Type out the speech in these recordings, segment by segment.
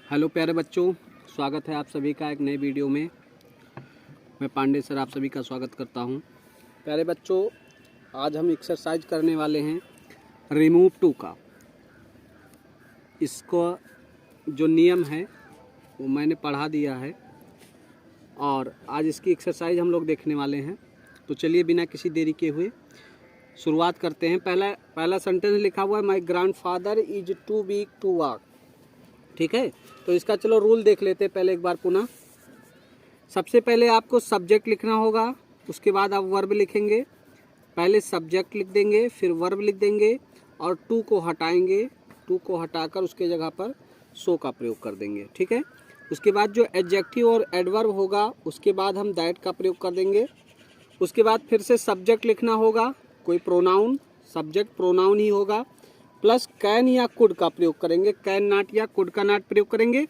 Hello प्यारे बच्चों, स्वागत है आप सभी का एक नए वीडियो में। मैं पांडे सर आप सभी का स्वागत करता हूं। प्यारे बच्चों, आज हम एक्सरसाइज करने वाले हैं रिमूव टू का। इसको जो नियम है वो मैंने पढ़ा दिया है और आज इसकी एक्सरसाइज हम लोग देखने वाले हैं। तो चलिए बिना किसी देरी के हुए शुरुआत करते हैं। पहला सेंटेंस लिखा हुआ है my grandfather is too weak to walk. ठीक है, तो इसका चलो रूल देख लेते हैं पहले एक बार पुनः। सबसे पहले आपको सब्जेक्ट लिखना होगा, उसके बाद आप वर्ब लिखेंगे। पहले सब्जेक्ट लिख देंगे, फिर वर्ब लिख देंगे और टू को हटाएंगे। टू को हटाकर उसके जगह पर सो का प्रयोग कर देंगे। ठीक है, उसके बाद जो एडजेक्टिव और एडवर्ब होगा उसके बाद हम दैट का प्रयोग कर देंगे। उसके बाद फिर से सब्जेक्ट लिखना होगा, कोई प्रोनाउन, सब्जेक्ट प्रोनाउन ही होगा, प्लस कैन या कुड का प्रयोग करेंगे। कैन नॉट या कुड का नॉट प्रयोग करेंगे।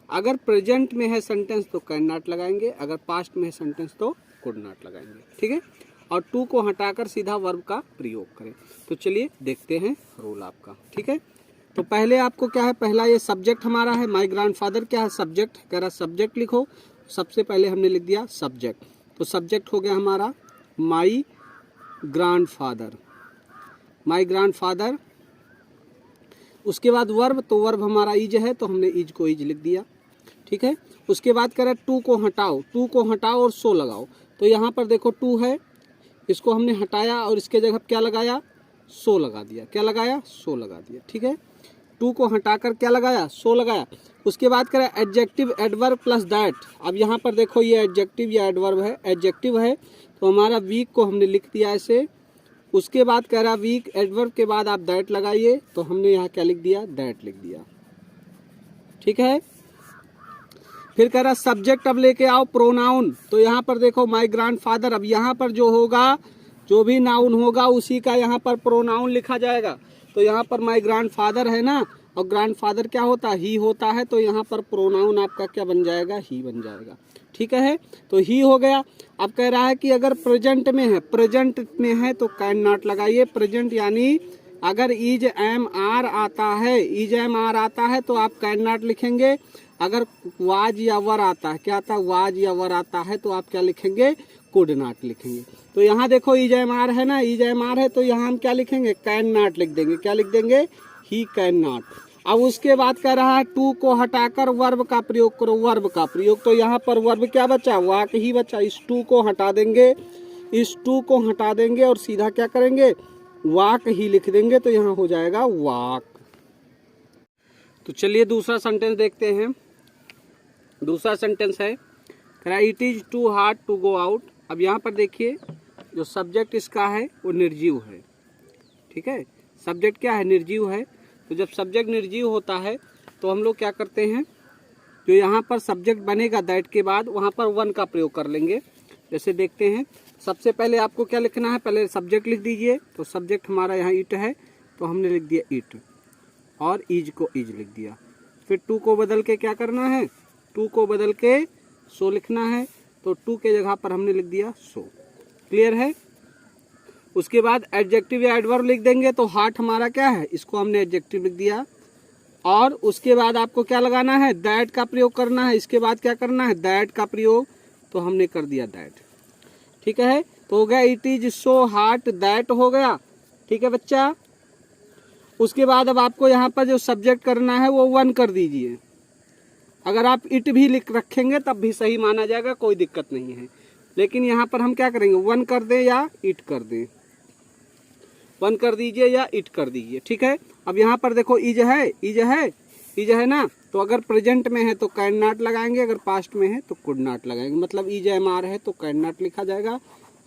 अगर प्रेजेंट में है सेंटेंस तो कैन नॉट लगाएंगे, अगर पास्ट में है सेंटेंस तो कुड नॉट लगाएंगे। ठीक है, और टू को हटाकर सीधा वर्ब का प्रयोग करें। तो चलिए देखते हैं रूल आपका। ठीक है, तो पहले आपको क्या है, पहला ये सब्जेक्ट हमारा है माई ग्रैंडफादर। क्या है सब्जेक्ट, कह रहा सब्जेक्ट लिखो। सबसे पहले हमने लिख दिया सब्जेक्ट, तो सब्जेक्ट हो गया हमारा माई ग्रैंडफादर। माई ग्रैंडफादर। उसके बाद वर्ब, तो वर्ब हमारा इज है तो हमने इज को इज लिख दिया। ठीक है, उसके बाद कह रहा टू को हटाओ। टू को हटाओ और सो लगाओ। तो यहाँ पर देखो टू है, इसको हमने हटाया और इसके जगह क्या लगाया, सो लगा दिया। क्या लगाया, सो लगा दिया। ठीक है, टू को हटाकर क्या लगाया, सो लगाया। उसके बाद कह रहा है एडजेक्टिव एडवर्ब प्लस दैट। अब यहाँ पर देखो ये एडजेक्टिव या एडवर्ब है। एडजेक्टिव है तो हमारा वीक को हमने लिख दिया ऐसे। उसके बाद कह रहा वीक एडवर्ब के बाद आप दैट लगाइए, तो हमने यहाँ क्या लिख दिया, दैट लिख दिया। ठीक है, फिर कह रहा सब्जेक्ट अब लेके आओ प्रोनाउन। तो यहाँ पर देखो माय ग्रैंडफादर। अब यहाँ पर जो होगा, जो भी नाउन होगा उसी का यहाँ पर प्रोनाउन लिखा जाएगा। तो यहाँ पर माय ग्रैंडफादर है ना, और ग्रैंडफादर क्या होता है, ही होता है। तो यहाँ पर प्रोनाउन आपका क्या बन जाएगा, ही बन जाएगा। ठीक है, तो ही हो गया। अब कह रहा है कि अगर प्रेजेंट में है, प्रेजेंट में है तो कैन नॉट लगाइए। प्रेजेंट यानी अगर इज एम आर आता है, इज एम आर आता है तो आप कैन नॉट लिखेंगे। अगर वाज या वर आता है, क्या आता है, वाज या वर आता है तो आप क्या लिखेंगे, कुड नॉट लिखेंगे। तो यहाँ देखो इज एम आर है ना, इज एम आर है तो यहाँ हम क्या लिखेंगे, कैन नॉट लिख देंगे। क्या लिख देंगे, ही कैन नॉट। अब उसके बाद कह रहा है टू को हटाकर वर्ब का प्रयोग करो। वर्ब का प्रयोग, तो यहाँ पर वर्ब क्या बचा, वाक ही बचा। इस टू को हटा देंगे, इस टू को हटा देंगे और सीधा क्या करेंगे, वाक ही लिख देंगे। तो यहाँ हो जाएगा वाक। तो चलिए दूसरा सेंटेंस देखते हैं। दूसरा सेंटेंस है कह रहा it is too hard to go out. अब यहाँ पर देखिए जो सब्जेक्ट इसका है वो निर्जीव है। ठीक है, सब्जेक्ट क्या है, निर्जीव है। तो जब सब्जेक्ट निर्जीव होता है तो हम लोग क्या करते हैं, जो यहाँ पर सब्जेक्ट बनेगा दैट के बाद वहाँ पर वन का प्रयोग कर लेंगे। जैसे देखते हैं, सबसे पहले आपको क्या लिखना है, पहले सब्जेक्ट लिख दीजिए। तो सब्जेक्ट हमारा यहाँ इट है तो हमने लिख दिया इट और इज को इज लिख दिया। फिर टू को बदल के क्या करना है, टू को बदल के सो लिखना है। तो टू के जगह पर हमने लिख दिया सो। क्लियर है। उसके बाद एडजेक्टिव या एडवर्ब लिख देंगे। तो हार्ट हमारा क्या है, इसको हमने एडजेक्टिव लिख दिया। और उसके बाद आपको क्या लगाना है, दैट का प्रयोग करना है। इसके बाद क्या करना है, दैट का प्रयोग। तो हमने कर दिया दैट। ठीक है, तो हो गया it is so heart that हो गया। ठीक है बच्चा। उसके बाद अब आपको यहाँ पर जो सब्जेक्ट करना है वो वन कर दीजिए। अगर आप इट भी लिख रखेंगे तब भी सही माना जाएगा, कोई दिक्कत नहीं है। लेकिन यहाँ पर हम क्या करेंगे, वन कर दें या इट कर दें, वन कर दीजिए या इट कर दीजिए। ठीक है, अब यहाँ पर देखो इज है, इज है, इज है ना। तो अगर प्रेजेंट में है तो कैन नॉट लगाएंगे, अगर पास्ट में है तो कुड नॉट लगाएंगे। मतलब इज एम आर है तो कैन नॉट लिखा जाएगा,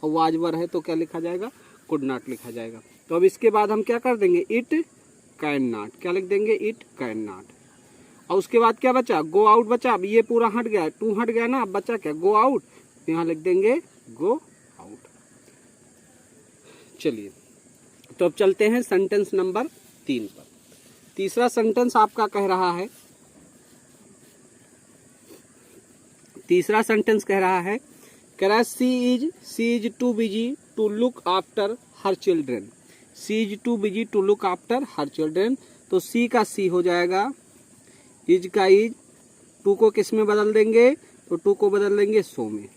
और वाज वर है तो क्या लिखा जाएगा, कुड नॉट लिखा जाएगा। तो अब इसके बाद हम क्या कर देंगे, इट कैन नॉट। क्या लिख देंगे, इट कैन नॉट। और उसके बाद क्या बचा, गो आउट बचा। अब ये पूरा हट गया, टू हट गया ना, अब बचा क्या, गो आउट। यहाँ लिख देंगे गो आउट। चलिए, तो अब चलते हैं सेंटेंस नंबर 3 पर। तीसरा सेंटेंस आपका कह रहा है, तीसरा सेंटेंस कह रहा है she is too busy to look after her children. She is too busy to look after her children. तो सी का सी हो जाएगा, इज का इज, टू को किस में बदल देंगे, तो टू को बदल देंगे सो में।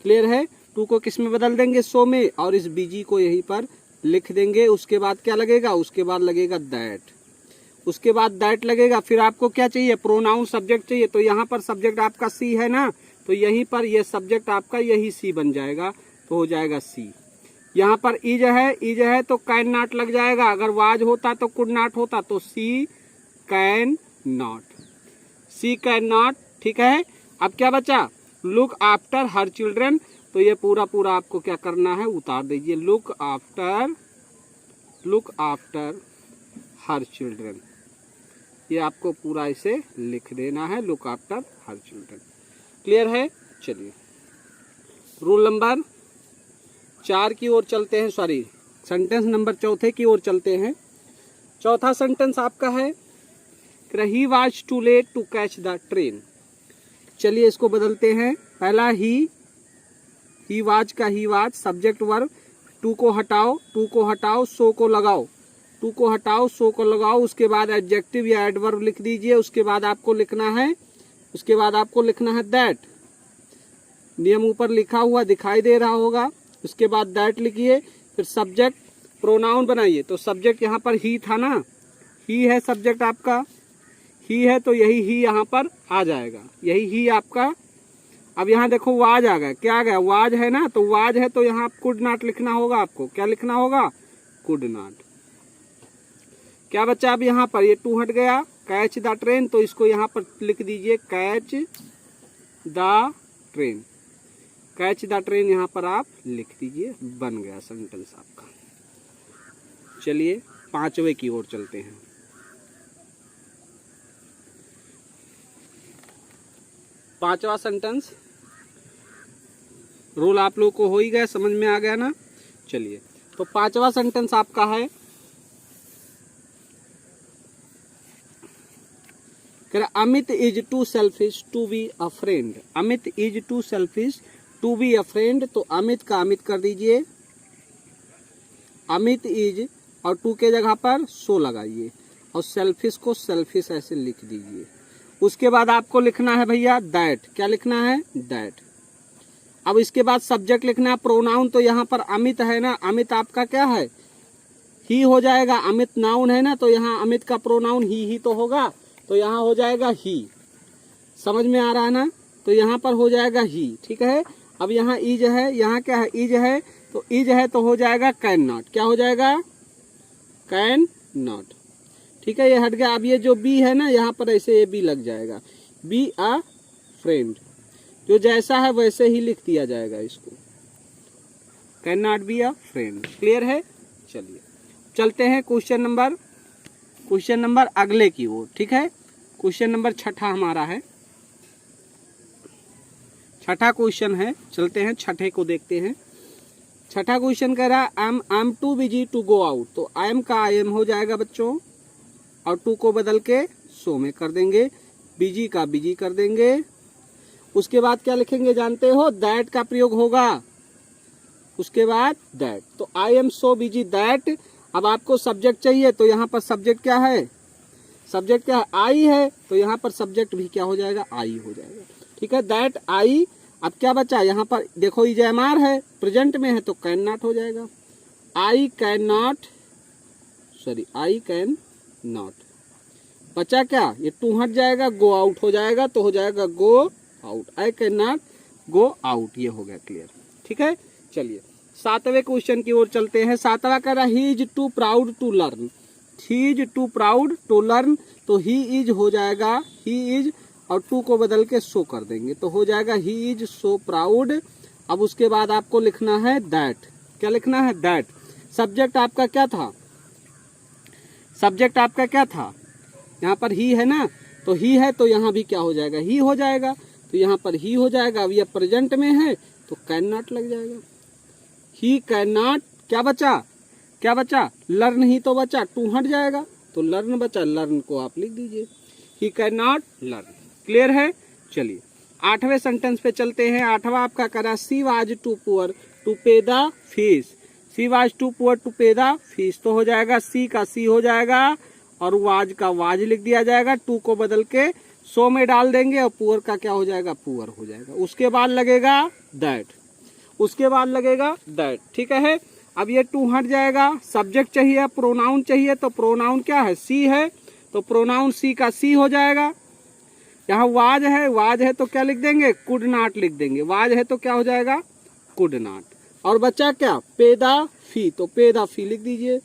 क्लियर है, टू को किस में बदल देंगे, सो में, और इस बीजी को यहीं पर लिख देंगे। उसके बाद क्या लगेगा, उसके बाद लगेगा दैट, उसके बाद दैट लगेगा। फिर आपको क्या चाहिए, प्रोनाउन सब्जेक्ट चाहिए। तो यहाँ पर सब्जेक्ट आपका सी है ना, तो यहीं पर ये सब्जेक्ट आपका यही सी बन जाएगा, तो हो जाएगा सी। यहाँ पर इज है, इज है तो कैन नॉट लग जाएगा। अगर वाज होता तो कुड नॉट होता, तो she can not, she can not. ठीक है, अब क्या बचा, लुक आफ्टर हर चिल्ड्रन। तो ये पूरा पूरा आपको क्या करना है, उतार दीजिए, लुक आफ्टर हर चिल्ड्रन। ये आपको पूरा इसे लिख देना है, look after her children. Clear है, चलिए रूल नंबर 4 की ओर चलते हैं, सॉरी सेंटेंस नंबर 4 की ओर चलते हैं। चौथा सेंटेंस आपका है, he was too late to catch the train. चलिए इसको बदलते हैं। पहला ही वाज का he was, subject verb, too को हटाओ, टू को हटाओ, सो को लगाओ, टू को हटाओ, सो को लगाओ। उसके बाद एडजेक्टिव या एडवर्ब लिख दीजिए। उसके बाद आपको लिखना है, उसके बाद आपको लिखना है दैट। नियम ऊपर लिखा हुआ दिखाई दे रहा होगा। उसके बाद दैट लिखिए, फिर सब्जेक्ट प्रोनाउन बनाइए। तो सब्जेक्ट यहाँ पर ही था ना, ही है सब्जेक्ट आपका, ही है तो यही ही यहाँ पर आ जाएगा, यही ही आपका। अब यहाँ देखो वाज आ गया, क्या आ गया, वाज है ना, तो वाज है तो यहाँ कुड नॉट लिखना होगा आपको। क्या लिखना होगा, कुड नॉट। क्या बच्चा, अब यहाँ पर ये टू हट गया, कैच द ट्रेन, तो इसको यहाँ पर लिख दीजिए catch the train, catch the train यहाँ पर आप लिख दीजिए, बन गया सेंटेंस आपका। चलिए 5वें की ओर चलते हैं। पांचवा सेंटेंस, रूल आप लोग को हो ही गया, समझ में आ गया ना। चलिए तो 5वां सेंटेंस आपका है, Amit is too selfish to be a friend. Amit is too selfish to be a friend. तो अमित का अमित कर दीजिए, अमित इज और टू के जगह पर सो लगाइए, और सेल्फिश को सेल्फिश ऐसे लिख दीजिए। उसके बाद आपको लिखना है भैया दैट। क्या लिखना है, दैट। अब इसके बाद सब्जेक्ट लिखना है, प्रोनाउन। तो यहाँ पर अमित है ना, अमित आपका क्या है, ही हो जाएगा। अमित नाउन है ना, तो यहाँ अमित का प्रोनाउन ही तो होगा, तो यहाँ हो जाएगा ही। समझ में आ रहा है ना, तो यहाँ पर हो जाएगा ही। ठीक है, अब यहाँ इज है, यहाँ क्या है, इज है, तो इज है तो हो जाएगा कैन नॉट। क्या हो जाएगा, कैन नॉट। ठीक है, ये हट गया। अब ये जो बी है ना, यहाँ पर ऐसे ये बी लग जाएगा, बी अ फ्रेंड। जो जैसा है वैसे ही लिख दिया जाएगा इसको, can not be a friend. Clear है, चलिए चलते हैं क्वेश्चन नंबर अगले की ओर। ठीक है, क्वेश्चन नंबर 6 हमारा है, 6 क्वेश्चन है। चलते हैं 6 को देखते हैं। 6 क्वेश्चन कह रहा है I am too busy to go out. तो आई एम का आई एम हो जाएगा बच्चों, और टू को बदल के सो में कर देंगे, बिजी का बिजी कर देंगे। उसके बाद क्या लिखेंगे जानते हो, दैट का प्रयोग होगा। उसके बाद दैट, तो I am so busy that. अब आपको सब्जेक्ट चाहिए, तो यहाँ पर सब्जेक्ट क्या है, सब्जेक्ट क्या है, आई है, तो यहाँ पर सब्जेक्ट भी क्या हो जाएगा, आई हो जाएगा। ठीक है, दैट आई। अब क्या बचा, यहाँ पर देखो इजमार है, प्रेजेंट में है, तो कैन नॉट हो जाएगा। I can not, sorry I can not. बचा क्या, ये टू हट जाएगा, गो आउट हो जाएगा, तो हो जाएगा go out. I can not go out, ये हो गया क्लियर। ठीक है, चलिए 7वें क्वेश्चन की ओर चलते हैं। 7वां कह रहा he is too proud to learn. He is too proud to learn, तो ही इज हो जाएगा ही इज, और टू को बदल के सो कर देंगे, तो हो जाएगा ही इज सो प्राउड। अब उसके बाद आपको लिखना है दैट। क्या लिखना है, दैट। सब्जेक्ट आपका क्या था, सब्जेक्ट आपका क्या था, यहाँ पर ही है ना, तो ही है तो यहाँ भी क्या हो जाएगा, ही हो जाएगा, तो यहाँ पर ही हो जाएगा। अब ये प्रेजेंट में है तो कैन नॉट लग जाएगा, ही कैन नॉट। क्या बचा, क्या बचा, लर्न ही तो बचा, टू हट जाएगा, तो लर्न बचा, लर्न को आप लिख दीजिए, he can not learn. Clear है, चलिए 8वें सेंटेंस पे चलते हैं। 8वां आपका करा she was too poor to pay the fees. She was too poor to pay the fees, तो हो जाएगा सी का सी हो जाएगा, और वाज का वाज लिख दिया जाएगा, टू को बदल के सो में डाल देंगे और पुअर का क्या हो जाएगा, पुअर हो जाएगा। उसके बाद लगेगा दैट, उसके बाद लगेगा दैट, ठीक है। अब ये टू हट जाएगा, सब्जेक्ट चाहिए, प्रोनाउन चाहिए, तो प्रोनाउन क्या है, सी है, तो प्रोनाउन सी का सी हो जाएगा। यहाँ वाज है, वाज है तो क्या लिख देंगे, कुड नॉट लिख देंगे, वाज है तो क्या हो जाएगा, कुड नॉट। और बच्चा क्या, पे द फी, तो पे द फी लिख दीजिए,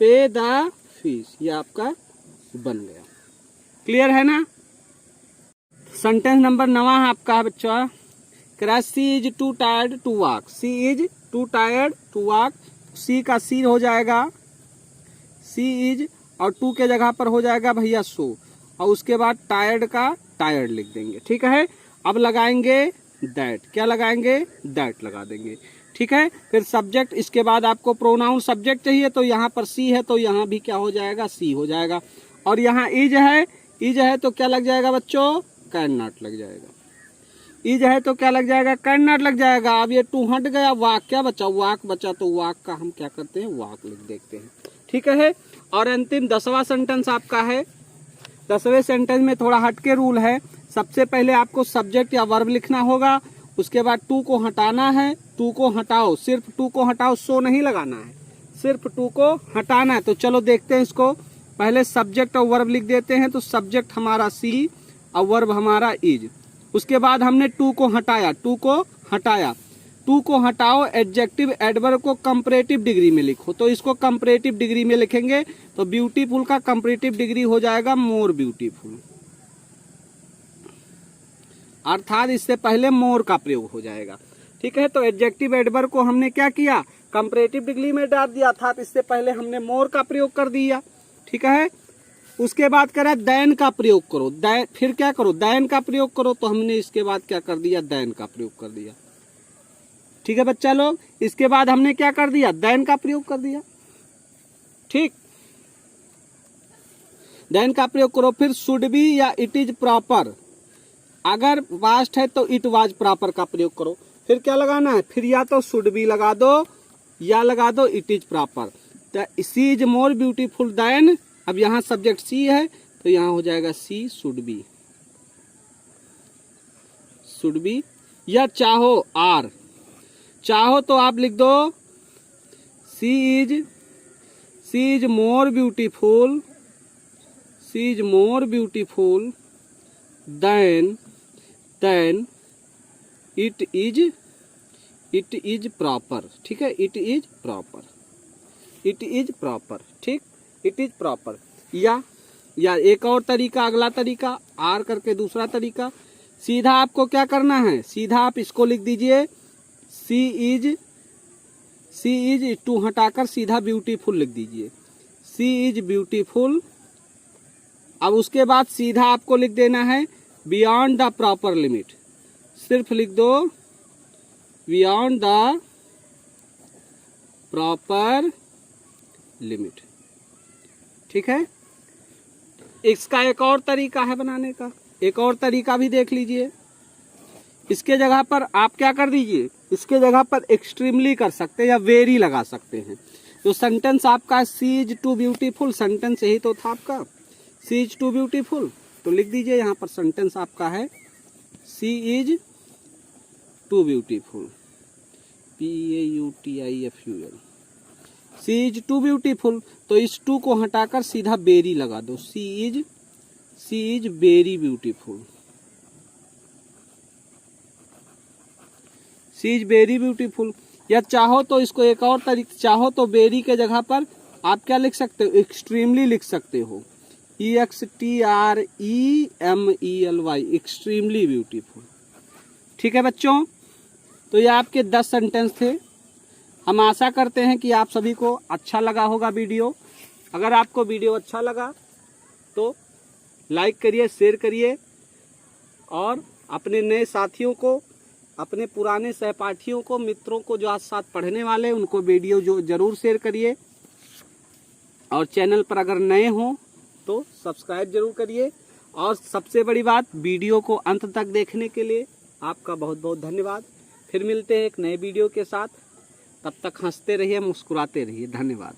पे द फीस, ये आपका बन गया। क्लियर है ना। सेंटेंस नंबर 9 है आपका बच्चा, she is too tired to walk, she is too tired to walk, she का सी हो जाएगा, सी इज, और टू के जगह पर हो जाएगा भैया सो, और उसके बाद टायर्ड का टायर्ड लिख देंगे, ठीक है। अब लगाएंगे दैट, क्या लगाएंगे, दैट लगा देंगे, ठीक है। फिर सब्जेक्ट, इसके बाद आपको प्रोनाउन सब्जेक्ट चाहिए, तो यहाँ पर सी है तो यहाँ भी क्या हो जाएगा, सी हो जाएगा। और यहाँ इज है, इज है तो क्या लग जाएगा बच्चों, कैन नॉट लग जाएगा, इज है तो क्या लग जाएगा, कैन नॉट लग जाएगा। अब ये टू हट गया, वाक क्या बचा, वाक बचा, तो वाक का हम क्या करते हैं, वाक लिख देखते हैं, ठीक है। और अंतिम 10वां सेंटेंस आपका है। 10वें सेंटेंस में थोड़ा हटके रूल है। सबसे पहले आपको सब्जेक्ट या वर्ब लिखना होगा, उसके बाद टू को हटाना है, टू को हटाओ, सिर्फ टू को हटाओ, सो नहीं लगाना है, सिर्फ टू को हटाना है। तो चलो देखते हैं इसको, पहले सब्जेक्ट और वर्ब लिख देते हैं। तो सब्जेक्ट हमारा सी और वर्ब हमारा इज। उसके बाद हमने टू को हटाया, टू को हटाया, टू को हटाओ, एडजेक्टिव एडवर्ब को कंपैरेटिव डिग्री में लिखो। तो इसको कंपैरेटिव डिग्री में लिखेंगे तो ब्यूटीफुल का कंपैरेटिव डिग्री हो जाएगा मोर ब्यूटीफुल, अर्थात इससे पहले मोर का प्रयोग हो जाएगा, ठीक है। तो एडजेक्टिव एडवर्ब को हमने क्या किया, कंपैरेटिव डिग्री में डाल दिया, अर्थात इससे पहले हमने मोर का प्रयोग कर दिया, ठीक है। उसके बाद करा दैन का प्रयोग करो, फिर क्या करो, दैन का प्रयोग करो, तो हमने इसके बाद क्या कर दिया, दैन का प्रयोग कर दिया, ठीक है बच्चा लोग। इसके बाद हमने क्या कर दिया, दैन का प्रयोग कर दिया, ठीक, दैन का प्रयोग करो। फिर शुड बी या इट इज प्रॉपर, अगर पास्ट है तो इट वाज प्रॉपर का प्रयोग करो। फिर क्या लगाना है, फिर या तो शुड बी लगा दो या लगा दो इट इज प्रॉपर। तो she is more beautiful than, अब यहाँ सब्जेक्ट सी है तो यहाँ हो जाएगा she should be, should be. या चाहो आर, चाहो तो आप लिख दो she is more beautiful, she is more beautiful than it is proper, ठीक है, it is proper, it is proper, ठीक, इट इज प्रॉपर। या एक और तरीका, अगला तरीका आर करके दूसरा तरीका, सीधा आपको क्या करना है, सीधा आप इसको लिख दीजिए सी इज टू हटाकर सीधा ब्यूटीफुल लिख दीजिए, सी इज ब्यूटीफुल। अब उसके बाद सीधा आपको लिख देना है बियॉन्ड द प्रॉपर लिमिट, सिर्फ लिख दो बियॉन्ड द प्रॉपर लिमिट, ठीक है। इसका एक और तरीका है बनाने का, एक और तरीका भी देख लीजिए। इसके जगह पर आप क्या कर दीजिए, इसके जगह पर एक्सट्रीमली कर सकते हैं या वेरी लगा सकते हैं। तो सेंटेंस आपका सी इज टू ब्यूटीफुल, सेंटेंस यही तो था आपका, सी इज टू ब्यूटीफुल, तो लिख दीजिए यहाँ पर सेंटेंस आपका है she is too beautiful, PAUTIFUL, she is too beautiful. तो इस टू को हटाकर सीधा बेरी लगा दो, she is very beautiful, she is very beautiful. या चाहो तो इसको एक और तरीका, चाहो तो बेरी के जगह पर आप क्या लिख सकते हो, एक्सट्रीमली लिख सकते हो, EXTREMELY, एक्सट्रीमली ब्यूटीफुल, ठीक है बच्चों। तो ये आपके 10 सेंटेंस थे। हम आशा करते हैं कि आप सभी को अच्छा लगा होगा वीडियो। अगर आपको वीडियो अच्छा लगा तो लाइक करिए, शेयर करिए, और अपने नए साथियों को, अपने पुराने सहपाठियों को, मित्रों को जो आज साथ पढ़ने वाले हैं उनको वीडियो जो जरूर शेयर करिए। और चैनल पर अगर नए हो तो सब्सक्राइब जरूर करिए। और सबसे बड़ी बात, वीडियो को अंत तक देखने के लिए आपका बहुत बहुत धन्यवाद। फिर मिलते हैं एक नए वीडियो के साथ, तब तक हंसते रहिए, मुस्कुराते रहिए। धन्यवाद।